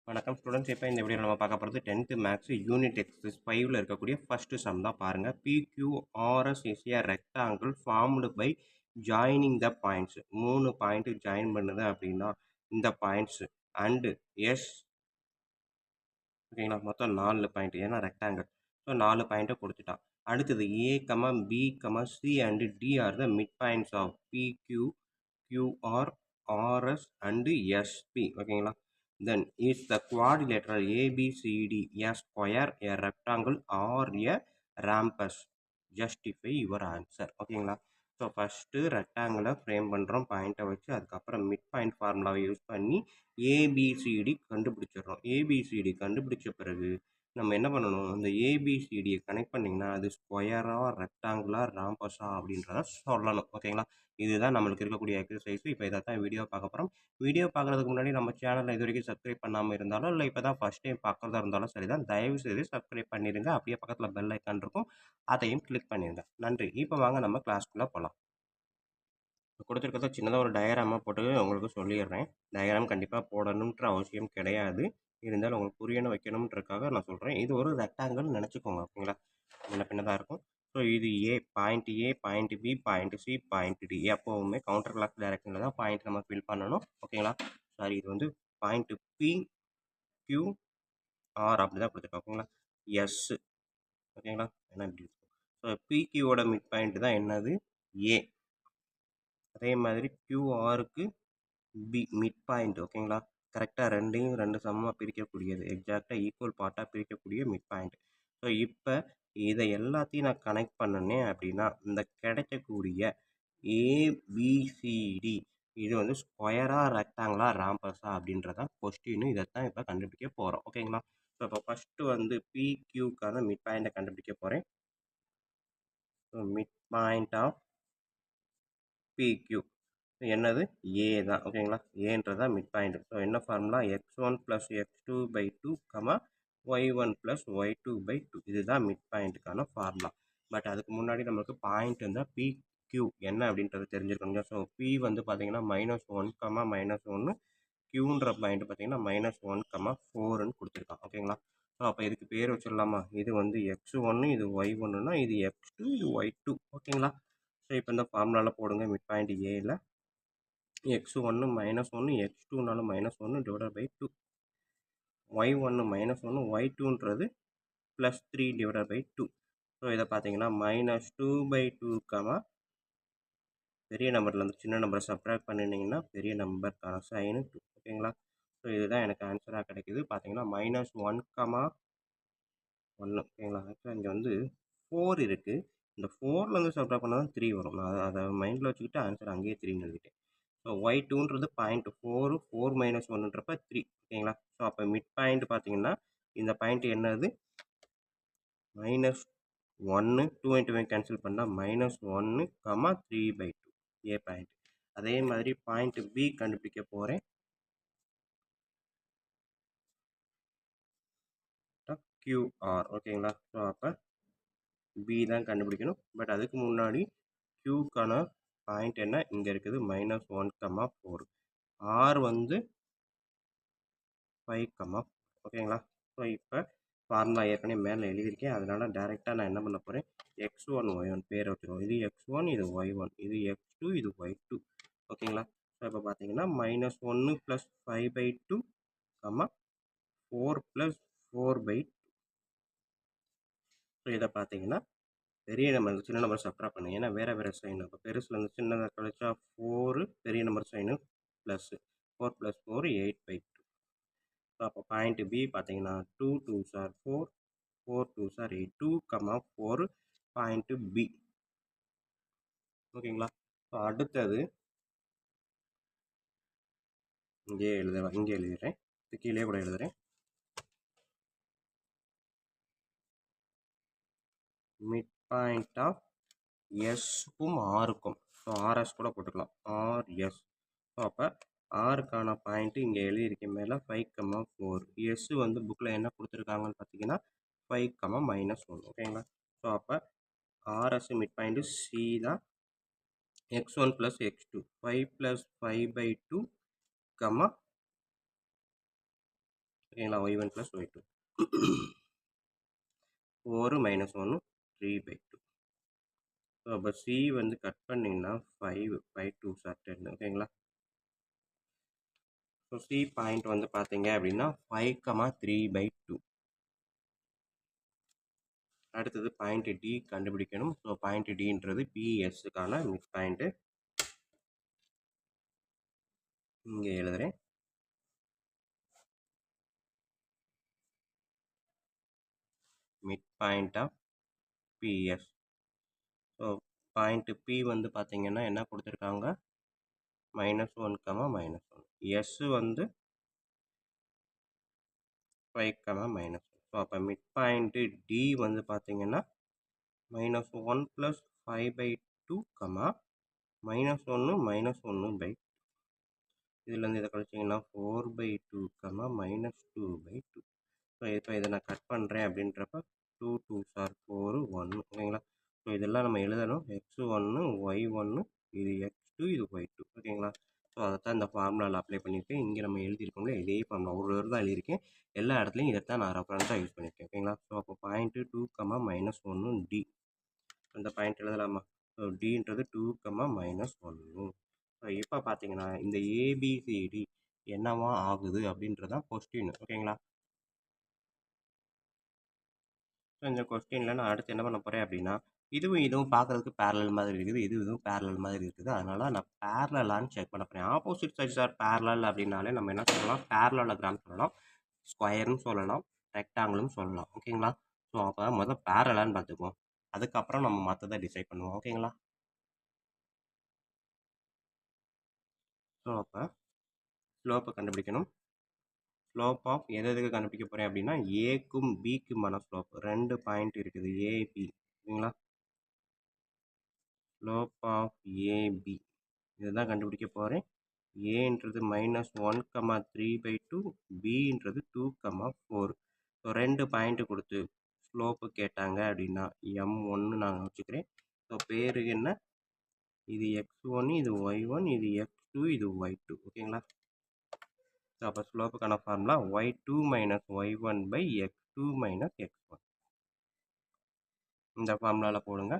வணக்கம் ஸ்டூடெண்ட்ஸ். இப்போ இந்த வீடியோ நம்ம பார்க்க போகிறது 10th மேக்ஸ் யூனிட் எக்ஸசைஸ் 5ல் இருக்கக்கூடிய ஃபர்ஸ்ட் சம் தான் பாருங்க. PQRS is a rectangle formed by joining the points. 3 point join பண்ணுது அப்படின்னா இந்த பாயிண்ட்ஸ் அண்ட் எஸ் ஓகேங்களா, மொத்தம் 4 பாயிண்ட், ஏன்னா ரெக்டாங்கிள். ஸோ 4 பாயிண்ட்டை கொடுத்துட்டான். அடுத்தது A, B, C and D are the mid points of PQ, QR, RS and SP. ஓகேங்களா. Then is the quadrilateral ABCD a square, a rectangle or a rhombus? Justify your answer. ஓகேங்களா. So first ரெக்டாங்கிளை frame பண்ணுறோம் பாயிண்ட்டை வச்சு. அதுக்கப்புறம் mid point ஃபார்முலாவை use பண்ணி ABCD கண்டுபிடிச்சிடுறோம். ABCD கண்டுபிடிச்ச பிறகு நம்ம என்ன பண்ணணும், இந்த ஏபிசிடியை கனெக்ட் பண்ணிங்கன்னா அது ஸ்கொயரா, ரெக்டாங்குலா, ராம்பஸா அப்படின்றத சொல்லணும். ஓகேங்களா. இதுதான் நம்மளுக்கு இருக்கக்கூடிய எக்ஸசைஸ். இப்போ இதை தான் வீடியோ பார்க்க போகிறோம். வீடியோ பார்க்குறதுக்கு முன்னாடி நம்ம சேனலை இது வரைக்கும் சப்ஸ்கிரைப் பண்ணாமல் இருந்தாலும், இல்லை இப்போ தான் ஃபஸ்ட் டைம் பார்க்குறதா இருந்தாலும் சரி தான், தயவு செய்து சப்ஸ்கிரைப் பண்ணிடுங்க. அப்படியே பக்கத்தில் பெல் ஐக்கான் இருக்கும், அதையும் கிளிக் பண்ணிடுங்க. நன்றி. இப்போ வாங்க நம்ம கிளாஸ்க்குள்ளே போகலாம். கொடுத்துருக்கிறத சின்னதாக ஒரு டயக்ராமாக போட்டு உங்களுக்கு சொல்லிடுறேன். டயக்ராம் கண்டிப்பாக போடணுன்ற அவசியம் கிடையாது, இருந்தாலும் உங்களுக்கு புரியணும் வைக்கணுன்றதுக்காக நான் சொல்கிறேன். இது ஒரு ரெக்டாங்கிள் நினச்சிக்கோங்க. ஓகேங்களா. முன்ன பின்ன தான் இருக்கும். ஸோ இது point A, point B, point C, point D. எப்போவுமே கவுண்டர் கிளாக் டைரக்ஷனில் தான் பாயிண்ட் நம்ம ஃபில் பண்ணணும். ஓகேங்களா. சாரி, இது வந்து பாயிண்ட் பி, கியூ, ஆர் அப்படி தான் கொடுத்துருக்கோம். ஓகேங்களா. எஸ். ஓகேங்களா. ஏன்னா இப்படி இருக்கும். ஸோ பிக்யூவோட மிட் பாயிண்ட் தான் என்னது, ஏ. அதே மாதிரி கியூஆருக்கு பி மிட் பாயிண்ட். ஓகேங்களா. கரெக்டாக ரெண்டையும் ரெண்டு சமமாக பிரிக்கக்கூடியது, எக்ஸாக்டாக ஈக்குவல் பார்ட்டாக பிரிக்கக்கூடிய மிட் பாயிண்ட். ஸோ இப்போ இதை எல்லாத்தையும் நான் கனெக்ட் பண்ணினேன் அப்படின்னா இந்த கிடைக்கக்கூடிய ஏபிசிடி இது வந்து ஸ்கொயரா, ரெக்டாங்கிளா, ராம்பஸா அப்படின்றதான் கொஸ்டின். இதைத்தான் இப்போ கண்டுபிடிக்க போகிறோம். ஓகேங்களா. ஸோ இப்போ ஃபஸ்ட்டு வந்து பிக்யூக்கான மிட் பாயிண்ட்டை கண்டுபிடிக்க போகிறேன். So mid point of PQ என்னது, ஏ தான். ஓகேங்களா. ஏன்றதான் மிட் பாயிண்ட். ஸோ என்ன formula, x1 + x2/2, y1 + y2/2. இதுதான் மிட் பாயிண்ட்டுக்கான ஃபார்முலா. பட் அதுக்கு முன்னாடி நம்மளுக்கு பாயிண்ட் இருந்தால் PQ என்ன அப்படின்றது தெரிஞ்சிருக்கணுங்க. ஸோ P வந்து பார்த்தீங்கன்னா -1, -1, Qன்ற பாயிண்ட் பார்த்தீங்கன்னா -1, 4ன்னு கொடுத்துருக்கான். ஓகேங்களா. ஸோ அப்போ இதுக்கு பேர் வச்சிடலாமா, இது வந்து x1, இது y1னா இது x2, இது y2. ஓகேங்களா. ஸோ இப்போ இந்த ஃபார்முலாவில் போடுங்க. மிட் பாயிண்ட் ஏல x1 -1, x2னாலும் -1 /2, y1 -1, y2ன்றது +3 /2. ஸோ இதை பார்த்தீங்கன்னா -2/2, பெரிய நம்பர்லேருந்து சின்ன நம்பரை சப்ட்ராக்ட் பண்ணினீங்கன்னா பெரிய நம்பருக்கான சைனு 2. ஓகேங்களா. ஸோ இதுதான் எனக்கு ஆன்சராக கிடைக்குது. பார்த்தீங்கன்னா -1, 1. ஓகேங்களா. ஆக்சுவலாக இங்கே வந்து 4 இருக்குது. இந்த 4லேருந்து சப்ட்ராக்ட் பண்ணால் தான் 3 வரும். நான் அதை மைண்டில் வச்சுக்கிட்டு ஆன்சர் அங்கேயே 3ன்னு எழுதிட்டேன். ஸோ y2ன்றது .4, 4 - 1ன்றப்ப 3. ஓகேங்களா. ஸோ அப்போ மிட் பாயிண்ட் பார்த்தீங்கன்னா இந்த பாயிண்ட் என்னது, -1, 2 × 1 கேன்சல் பண்ணால் -1, 3/2 ஏ பாயிண்ட். அதே மாதிரி பாயிண்ட் பி கண்டுபிடிக்க போகிறேன். கியூஆர். ஓகேங்களா. ஸோ அப்போ பி தான் கண்டுபிடிக்கணும். பட் அதுக்கு முன்னாடி கியூக்கான பாயிண்ட் என்ன இங்கே இருக்குது, -1, 4. ஆர் வந்து 5, ஓகேங்களா. ஸோ இப்போ ஃபார்முலா ஏற்கனவே மேலே எழுதியிருக்கேன், அதனால் டேரெக்டாக நான் என்ன பண்ண போகிறேன், x1, y1 பேரை வச்சுருவோம். இது x1, இது y1, இது x2, இது y2. ஓகேங்களா. ஸோ இப்போ பார்த்தீங்கன்னா -1 + 5/2, 4 + 4/2. ஸோ இதை பார்த்தீங்கன்னா பெரிய நம்பர் சின்ன நம்பர் சப்ட்ராக்ட் பண்ணுங்க, ஏன்னா வேறு வேறு சைன். அப்போ பெருசுலேருந்து சின்னதாக கழிச்சா 4, பெரிய நம்பர் சைனு ப்ளஸ் 4 + 4 8/2. ஸோ அப்போ பாயிண்ட் பி பார்த்தீங்கன்னா 2 2s are 4, 4 2s are 8, 2, 4 point B. ஓகேங்களா. ஸோ அடுத்தது இங்கே எழுதுகிறேன், கீழே கூட எழுதுகிறேன். மிட் பாயிண்ட் ஆஃப் எஸ்க்கும் ஆருக்கும். ஸோ ஆர்எஸ் கூட போட்டுக்கலாம், ஆர்எஸ். ஸோ அப்போ ஆருக்கான பாயிண்ட்டு இங்கே எழுதியிருக்க மேலே 5, 4. எஸ் வந்து புக்கில் என்ன கொடுத்துருக்காங்கன்னு பார்த்தீங்கன்னா 5, -1. ஓகேங்களா. ஸோ அப்போ ஆர்எஸ் மிட் பாயிண்ட்டு சி தான். x1 + x2, 5 + 5/2, ஓகேங்களா? y1 + y2. 4 - 1 3/2. ஸோ அப்போ சி வந்து கட் பண்ணிங்கன்னா 5 5 2s are 10. ஓகேங்களா? ஸோ சி பாயிண்ட் வந்து பார்த்தீங்க அப்படின்னா 5, 3/2. அடுத்தது பாயிண்ட் டி கண்டுபிடிக்கணும். ஸோ பாயிண்ட் டின்றது பிஎஸ்ஸுக்கான மிட் பாயிண்ட்டு இங்கே எழுதுகிறேன். Mid point of PS. So point P வந்து பார்த்தீங்கன்னா என்ன கொடுத்துருக்காங்க? -1, -1. எஸ் வந்து 5, -1. ஸோ அப்போ மிட் பாயிண்ட்டு டி வந்து பார்த்தீங்கன்னா -1 + 5/2, -1 -1/2. இதுலேருந்து இதை கழிச்சிங்கன்னா 4/2, -2/2. ஸோ இப்போ இதை நான் கட் பண்ணுறேன் அப்படின்றப்ப 2 2s are 4 1. ஓகேங்களா? ஸோ இதெல்லாம் நம்ம எழுதணும். x1 y1 இது x2 இது y2. ஓகேங்களா? ஸோ அதை தான் இந்த ஃபார்முலாவில் அப்ளை பண்ணியிருக்கேன். இங்கே நம்ம எழுதியிருக்கோம்ல இதே ஃபார்முலா ஒரு வேறு தான் எழுதியிருக்கேன். எல்லா இடத்துலையும் இதை தான் நான் ரெஃபரன்ஸாக யூஸ் பண்ணியிருக்கேன். ஓகேங்களா? ஸோ அப்போ பாயிண்ட்டு 2, -1 டி. அந்த பாயிண்ட் எழுதலாமா? ஸோ டின்றது 2, -1. ஸோ இப்போ பார்த்தீங்கன்னா இந்த ஏபிசிடி என்னவா ஆகுது அப்படின்றதான் கொஸ்டின். ஓகேங்களா? ஸோ இந்த கொஸ்டினில் நான் அடுத்து என்ன பண்ண போகிறேன் அப்படின்னா இதுவும் பார்க்குறதுக்கு பேரலல் மாதிரி இருக்குது, இதுவும் பேரலல் மாதிரி இருக்குது. அதனால் நான் பேரலான்னு செக் பண்ண போகிறேன். ஆப்போசிட் சைட்ஸ் ஆர் பேரலல் அப்படின்னாலே நம்ம என்ன சொல்லலாம்? பேரலோகிராம் சொல்லலாம், ஸ்கொயர்னு சொல்லலாம், ரெக்டாங்கிளும் சொல்லலாம். ஓகேங்களா? ஸோ அப்போ முதல்ல பேரலான்னு பார்த்துக்குவோம். அதுக்கப்புறம் நம்ம மற்றதை டிசைட் பண்ணுவோம். ஓகேங்களா? ஸோ அப்போ ஸ்லோப்பை கண்டுபிடிக்கணும். ஸ்லோப் ஆஃப் எதுக்கு கண்டுபிடிக்க போகிறேன் அப்படின்னா ஏக்கும் பிக்குமான ஸ்லோப் 2 பாயிண்ட் இருக்குது ஏபி. ஓகேங்களா? ஸ்லோப் ஆஃப் ஏபி இதுதான் கண்டுபிடிக்க போகிறேன். ஏன்றது -1, 3/2, பின்றது 2, 4. ஸோ 2 பாயிண்ட் கொடுத்து ஸ்லோப்பு கேட்டாங்க அப்படின்னா M1 நான் வச்சுக்கிறேன். ஸோ பேரு என்ன? இது x1 இது y1 இது x2 இது y2. ஓகேங்களா? ஸோ அப்போ ஸ்லோப்புக்கான ஃபார்முலா y2 - y1/x2 - x1. இந்த ஃபார்முலாவில் போடுங்க.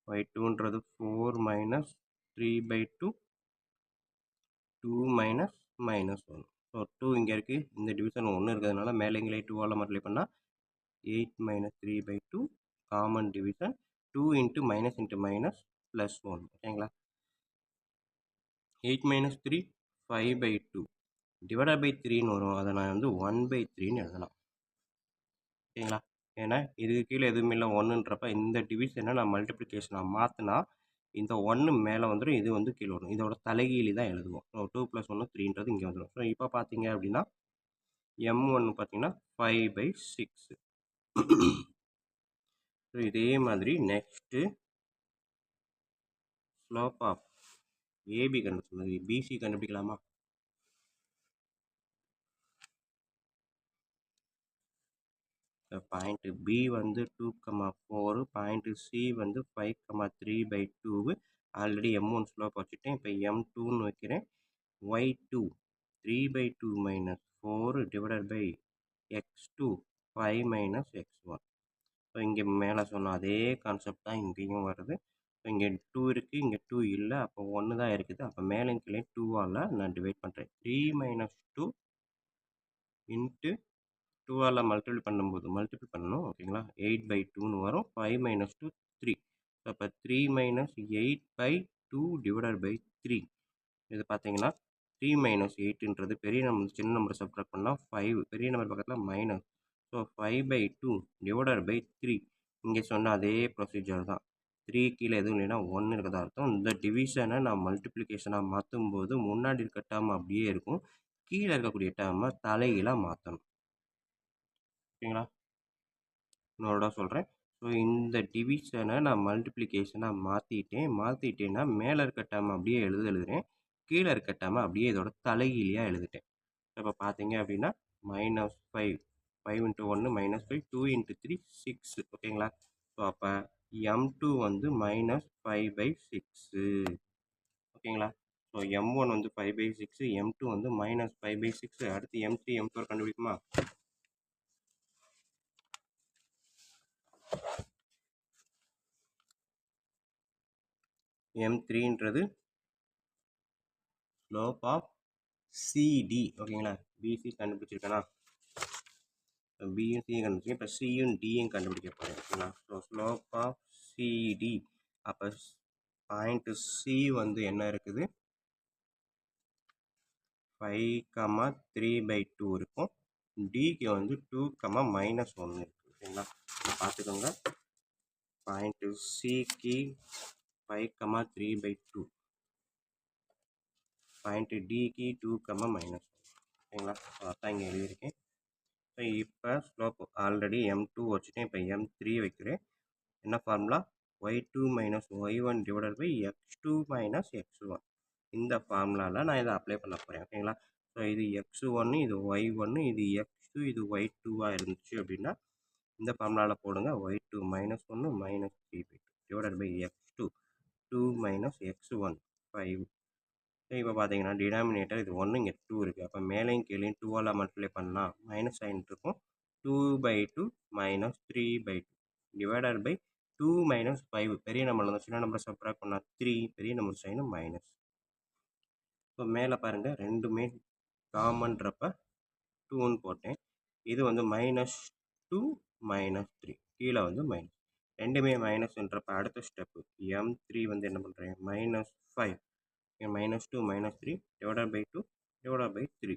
y2ன்றது 4 - 3/2, 2 - -1. ஸோ 2 இங்கே இருக்குது. இந்த டிவிஷன் 1 இருக்கிறதுனால மேலே இங்கே 2ஆல் மல்டிப்ளை பண்ணால் 8 - 3/2 காமன் டிவிஷன் 2 × -(-) +1. ஓகேங்களா? 8 - 3 5/2 டிவைடட் பை 3ன்னு வரும். அதை நான் வந்து 1/3ன்னு எழுதலாம். ஓகேங்களா? ஏன்னா இதுக்கு கீழே எதுவுமே இல்லை 1ன்றப்ப இந்த டிவிஷனை நான் மல்டிப்ளிகேஷனாக மாற்றினா இந்த 1 மேலே வந்துடும், இது வந்து கீழே வரும். இதோட தலைகீழி தான் எழுதுவோம். ஸோ 2 + 1 3ன்றது இங்கே வந்துடும். ஸோ இப்போ பார்த்தீங்க அப்படின்னா M1 பார்த்தீங்கன்னா 5/6. ஸோ இதே மாதிரி நெக்ஸ்ட்டு ஸ்லோப் ஆஃப் ஏபி கண்டுபிடிக்கணும். பிசி கண்டுபிடிக்கலாமா? பாயிண்ட் பி வந்து 2, 4. பாயிண்ட் சி வந்து 5, 3/2. ஆல்ரெடி M1 ஸ்லோப் வச்சுட்டேன். இப்போ M2ன்னு வைக்கிறேன். y2 3/2 - 4 divided by x2 5 - x1. So இங்கே மேலே சொன்ன அதே கான்செப்ட் தான் இங்கேயும் வருது. ஸோ இங்கே 2 இருக்குது, இங்கே 2 இல்லை. அப்போ 1 தான் இருக்குது. அப்போ மேலே கீழே 2ஆல் நான் டிவைட் பண்ணுறேன். 3 - 2 இன்ட்டு 2ஆல் மல்டிபிள் பண்ணணும். ஓகேங்களா? 8/2ன்னு வரும். 5 - 2 3. ஸோ அப்போ 3 - 8/2 டிவைடட் பை 3. இது பார்த்தீங்கன்னா 3 - 8ன்றது பெரிய நம்பர் சின்ன நம்பர் சப்ட்ராக்ட் பண்ணால் 5. பெரிய நம்பர் பக்கத்தில் மைனஸ். So 5/2 divided by 3. இங்கே சொன்ன அதே ப்ரொசீஜர் தான். 3 கீழே எதுவும் இல்லைன்னா 1 இருக்கிறதா அர்த்தம். இந்த டிவிஷனை நான் மல்டிப்ளிகேஷனாக மாற்றும் போது முன்னாடி இருக்க டேர்ம் அப்படியே இருக்கும். கீழே இருக்கக்கூடிய டேர்மை தலைகீழாக மாற்றணும். ஓகேங்களா? இன்னொரு சொல்கிறேன். ஸோ இந்த டிவிஷனை நான் மல்டிப்ளிகேஷனாக மாற்றிட்டேன்னா மேலே இருக்க டேர்ம் அப்படியே எழுதுகிறேன். கீழே இருக்க டேர்மை அப்படியே இதோட தலைகீழியாக எழுதிட்டேன். இப்போ பார்த்தீங்க அப்படின்னா -5 5 × 1 -5 2 × 3 6. ஓகேங்களா? ஸோ அப்போ M2 வந்து -5/6. ஓகேங்களா? ஸோ M1 வந்து 5/6, M2 வந்து -5/6. அடுத்து M3, M4 கண்டுபிடிக்குமா? M3ன்றது ஸ்லோப் ஆஃப் CD. ஓகேங்களா? BC கண்டுபிடிச்சிருக்கேனா? பியும் சியும் கண்டுபிடிச்சேன். இப்போ சியும் டியும் கண்டுபிடிக்க போகிறேன். ஓகேங்களா? So slope of CD. அப்போ பாயிண்ட் C வந்து என்ன இருக்குது? 5,3/2 இருக்கும். டிக்கு வந்து 2,-1 இருக்குது. ஓகேங்களா? பார்த்துக்கோங்க. பாயிண்ட் சிக்கு 5,3/2. பாயிண்ட் டிக்கு 2,-1. ஓகேங்களா? ஸோ அதான் இங்கே எழுதியிருக்கேன். ஸோ இப்போ ஸ்லோப் ஆல்ரெடி M2 வச்சுட்டேன். இப்போ M3 வைக்கிறேன். என்ன formula? y2 - y1 / x2 - x1. இந்த ஃபார்முலாவில் நான் இதை அப்ளை பண்ண போகிறேன். ஓகேங்களா? ஸோ இது x1, இது y1, இது x2, இது y2 இருந்துச்சு அப்படின்னா இந்த ஃபார்முலாவில் போடுங்க. y2 -1 -3/2 / x2 2 - x1 5. இப்போ பார்த்தீங்கன்னா டினாமினேட்டர் இது 1, இங்கே 2 இருக்குது. அப்போ மேலேயும் கீழேயும் 2ஆல் மல்டிப்ளை பண்ணால் மைனஸ் சைன் இருக்கும். 2/2 -3/2 டிவைடட் பை 2 - 5. பெரிய நம்பர் சின்ன நம்பர் சப்ராக்ட் பண்ணால் 3, பெரிய நம்பர் சைனு மைனஸ். ஸோ மேலே பாருங்கள் ரெண்டுமே காமன்றப்ப 2ன்னு போட்டேன். இது வந்து -2 -3 கீழே வந்து மைனஸ். ரெண்டுமே மைனஸ்ன்றப்ப அடுத்த ஸ்டெப்பு M3 வந்து என்ன பண்ணுறேன்? -5 -2 -3 divided by 2 divided by 3.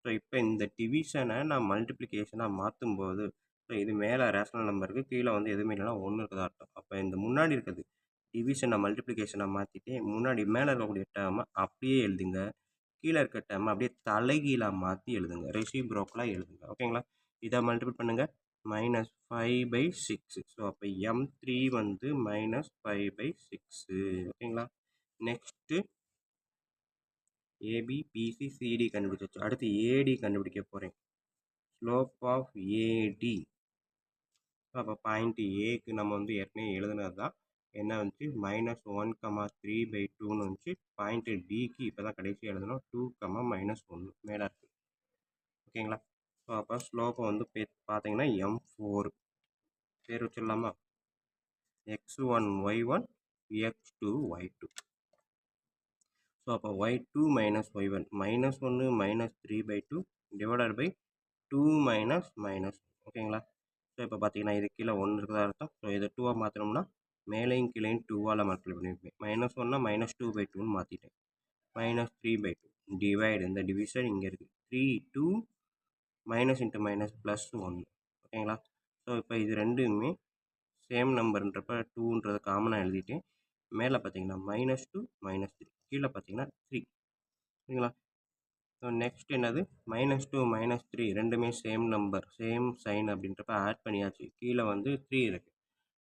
So இப்போ இந்த டிவிஷனை நான் மல்டிப்ளிகேஷனாக மாற்றும்போது ஸோ இது மேலே ரேஷனல் நம்பருக்கு கீழே வந்து எதுவுமே இல்லைனா 1 இருக்குதா அர்த்தம். அப்போ இந்த முன்னாடி இருக்கிறது டிவிஷனை மல்டிப்ளிகேஷனாக மாற்றிட்டு முன்னாடி மேலே இருக்கக்கூடிய டேர்மை அப்படியே எழுதுங்க. கீழே இருக்க டேர்மை அப்படியே தலைகீழாக மாற்றி எழுதுங்க. ரெசிப்ரோக்கலாக எழுதுங்க. ஓகேங்களா? இதை மல்டிபிள் பண்ணுங்கள். -5/6. ஸோ அப்போ M3 வந்து -5/6. ஓகேங்களா? நெக்ஸ்ட்டு AB, BC, CD கண்டுபிடிச்சாச்சு. அடுத்து AD கண்டுபிடிக்க போகிறேன். Slope of AD. அப்போ பாயிண்ட் ஏக்கு நம்ம வந்து ஏற்கனவே எழுதுனது தான். என்ன வந்துச்சு? -1,3/2ன்னு வந்துச்சு. பாயிண்ட் டிக்கு இப்போ தான் கடைசி எழுதணும். 2,-1 மேலே இருக்குது. ஓகேங்களா? ஸோ அப்போ ஸ்லோப்பை வந்து பார்த்தீங்கன்னா M4 பேர் வச்சிடலாமா? x1 y1 x2 y2. So அப்போ y2 - y1 -1 -3/2 டிவைடட் பை 2 - ஓகேங்களா? ஸோ இப்போ பார்த்தீங்கன்னா இது கீழே 1 இருக்கிறதா அர்த்தம். ஸோ இதை 2ஆக மாற்றணும்னா மேலேயும் கீழேயும் 2ஆல் மல்டிப்ளை பண்ணியிருப்பேன். -1னா -2/2ன்னு மாற்றிட்டேன். -3/2 டிவைடு இந்த டிவிஷன் இங்கே இருக்குது. 3 2 -(-) ஓகேங்களா? ஸோ இப்போ இது ரெண்டுமே சேம் நம்பர்ன்றப்ப 2ன்றதை காமனாக எழுதிட்டேன். மேலே பார்த்தீங்கன்னா -2 -3 கீழே பார்த்தீங்கன்னா 3. ஓகேங்களா? ஸோ நெக்ஸ்ட் என்னது? -2 -3 ரெண்டுமே சேம் நம்பர் சேம் சைன் அப்படின்றப்ப ஆட் பண்ணியாச்சு. கீழே வந்து 3 இருக்குது.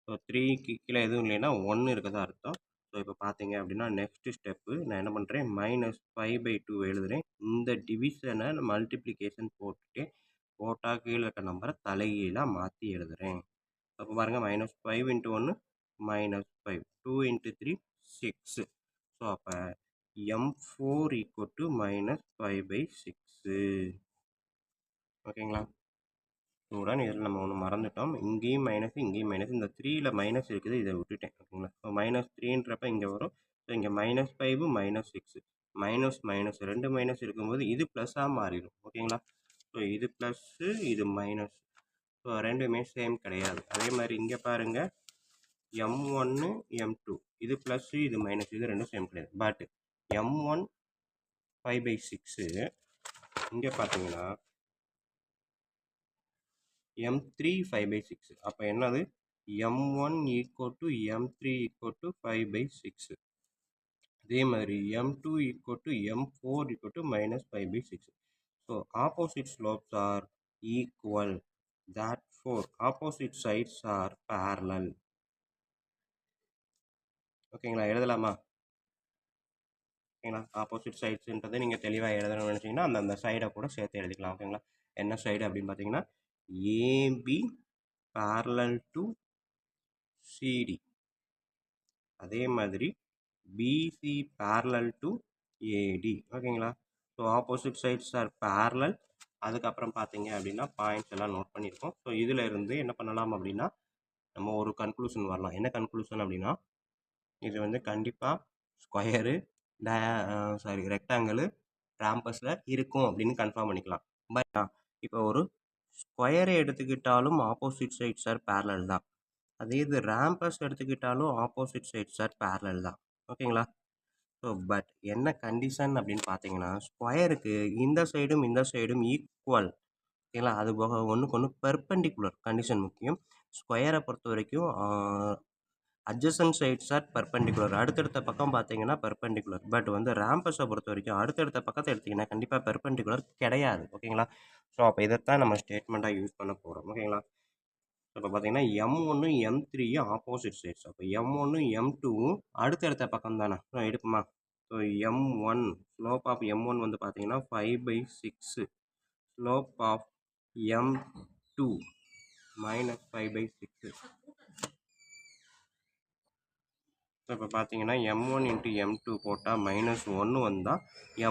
ஸோ 3க்கு கீழே எதுவும் இல்லைன்னா 1 இருக்கதா அர்த்தம். ஸோ இப்போ பார்த்தீங்க அப்படின்னா நெக்ஸ்ட் ஸ்டெப்பு நான் என்ன பண்ணுறேன்? -5/2 எழுதுகிறேன். இந்த டிவிஷனை மல்டிப்ளிகேஷன் போட்டால் கீழே இருக்க நம்பரை தலைகீழாக மாற்றி எழுதுகிறேன். அப்போ பாருங்கள் -5 × 1 -5 2 × 3 6. ஸோ அப்போ M4 = -5/6. ஓகேங்களா? ஸ்டூடெண்ட் இதில் நம்ம ஒன்று மறந்துட்டோம். இங்கேயும் மைனஸ் இங்கேயும் மைனஸ். இந்த 3ல் மைனஸ் இருக்குது, இதை விட்டுட்டேன். ஓகேங்களா? ஸோ -3ன்றப்ப இங்கே வரும். ஸோ இங்கே -5 -6 மைனஸ் மைனஸ் 2 மைனஸ் இருக்கும்போது இது ப்ளஸ்ஸாக மாறிடும். ஓகேங்களா? ஸோ இது ப்ளஸ்ஸு இது மைனஸ். ஸோ ரெண்டுமே சேம் கிடையாது. அதே மாதிரி இங்கே பாருங்கள் M1 M2 இது ப்ளஸ்ஸு இது மைனஸ், இது ரெண்டும் சேம் கிடையாது. பட் M1 5/6 இங்கே பார்த்தீங்கன்னா M3 5/6. அப்போ என்னது? M1 = M3 = 5/6. அதே மாதிரி M2 = M4 = -5/6. So opposite slopes R equal. Therefore opposite sides are parallel. ஓகேங்களா? எழுதலாமா? ஓகேங்களா? ஆப்போசிட் சைட்ஸுன்றதை நீங்கள் தெளிவாக எழுதணும்னு நினச்சிங்கன்னா அந்த சைடை கூட சேர்த்து எழுதிக்கலாம். ஓகேங்களா? என்ன சைடு அப்படின்னு பார்த்தீங்கன்னா AB parallel to CD. அதே மாதிரி BC parallel to ஏடி ஓகேங்களா. So opposite sides are parallel. அதுக்கப்புறம் பார்த்தீங்க அப்படின்னா பாயிண்ட்ஸ் எல்லாம் நோட் பண்ணியிருக்கோம். ஸோ இதில் இருந்து என்ன பண்ணலாம் அப்படின்னா நம்ம ஒரு கன்க்ளூஷன் வரலாம். என்ன கன்க்ளூஷன் அப்படின்னா இது வந்து கண்டிப்பாக ஸ்கொயரு சாரி ரெக்டாங்கிள் ராம்பஸில் இருக்கும் அப்படின்னு கன்ஃபார்ம் பண்ணிக்கலாம். பட் இப்போ ஒரு ஸ்கொயரை எடுத்துக்கிட்டாலும் ஆப்போசிட் சைட்ஸ் ஆர் பேரலல் தான். அதே இது ராம்பஸ் எடுத்துக்கிட்டாலும் ஆப்போசிட் சைட்ஸ் ஆர் பேரலல் தான். ஓகேங்களா. ஸோ பட் என்ன கண்டிஷன் அப்படின்னு பார்த்தீங்கன்னா ஸ்கொயருக்கு இந்த சைடும் ஈக்குவல். ஓகேங்களா. அது போக ஒன்றுக்கு ஒன்று பெர்பெண்டிகுலர் கண்டிஷன் முக்கியம். ஸ்கொயரை பொறுத்த வரைக்கும் அட்ஜசன்ட் சைட்ஸ் ஆர் பெர்பெண்டிகுலர். அடுத்தடுத்த பக்கம் பார்த்தீங்கன்னா பெர்பெண்டிகுலர். பட் வந்து ராம்பஸை பொறுத்த வரைக்கும் அடுத்தடுத்த பக்கத்தை எடுத்தீங்கன்னா கண்டிப்பாக பெர்பெண்டிகுலர் கிடையாது. ஓகேங்களா. ஸோ அப்போ இதைத்தான் நம்ம ஸ்டேட்மெண்ட்டாக யூஸ் பண்ண போகிறோம். ஓகேங்களா. இப்போ பார்த்தீங்கன்னா M1 M3 ஆப்போசிட் சைட்ஸ். அப்போ M1 M2வும் அடுத்தடுத்த பக்கம் தானே. எடுக்குமா. So M1 slope of M1 வந்து பார்த்தீங்கன்னா 5/6. Slope of M2 -5/6. ஸோ இப்போ பார்த்தீங்கன்னா M1 × M2 போட்டால் -1 வந்தால்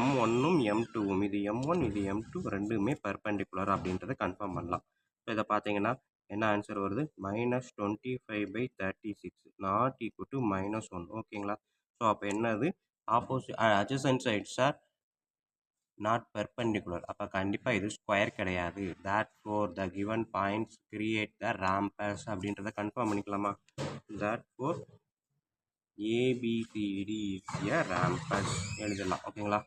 M1ம் M2வும் இது M1 இது M2 ரெண்டுமே பெர்பெண்டிகுலர் அப்படின்றத கன்ஃபார்ம் பண்ணலாம். ஸோ இதை பார்த்தீங்கன்னா என்ன ஆன்சர் வருது -25/36 நாட் ஈக்குவல் டு -1. ஓகேங்களா. ஸோ அப்போ என்னது adjacent sides are not perpendicular. அப்போ கண்டிப்பாக இது ஸ்கொயர் கிடையாது. therefore the given points create the rhombus அப்படின்றத கன்ஃபார்ம் பண்ணிக்கலாமா. therefore ABCD is a rhombus எழுதிடலாம். ஓகேங்களா.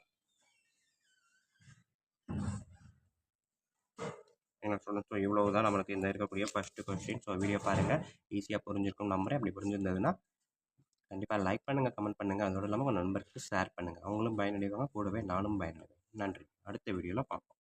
என்ன சொன்னோம். ஸோ இவ்வளவு தான் நம்மளுக்கு இந்த இருக்கக்கூடிய ஃபஸ்ட்டு கொஸ்டின். ஸோ வீடியோ பாருங்கள், ஈஸியாக புரிஞ்சிருக்கும் நம்புறேன். அப்படி புரிஞ்சிருந்ததுன்னா கண்டிப்பாக லைக் பண்ணுங்கள், கமெண்ட் பண்ணுங்கள். அதோடு இல்லாமல் உங்கள் நண்பருக்கு ஷேர் பண்ணுங்கள். அவங்களும் பயனடைவாங்க, கூடவே நானும் பயனடைவேன். நன்றி. அடுத்த வீடியோவில் பார்ப்போம்.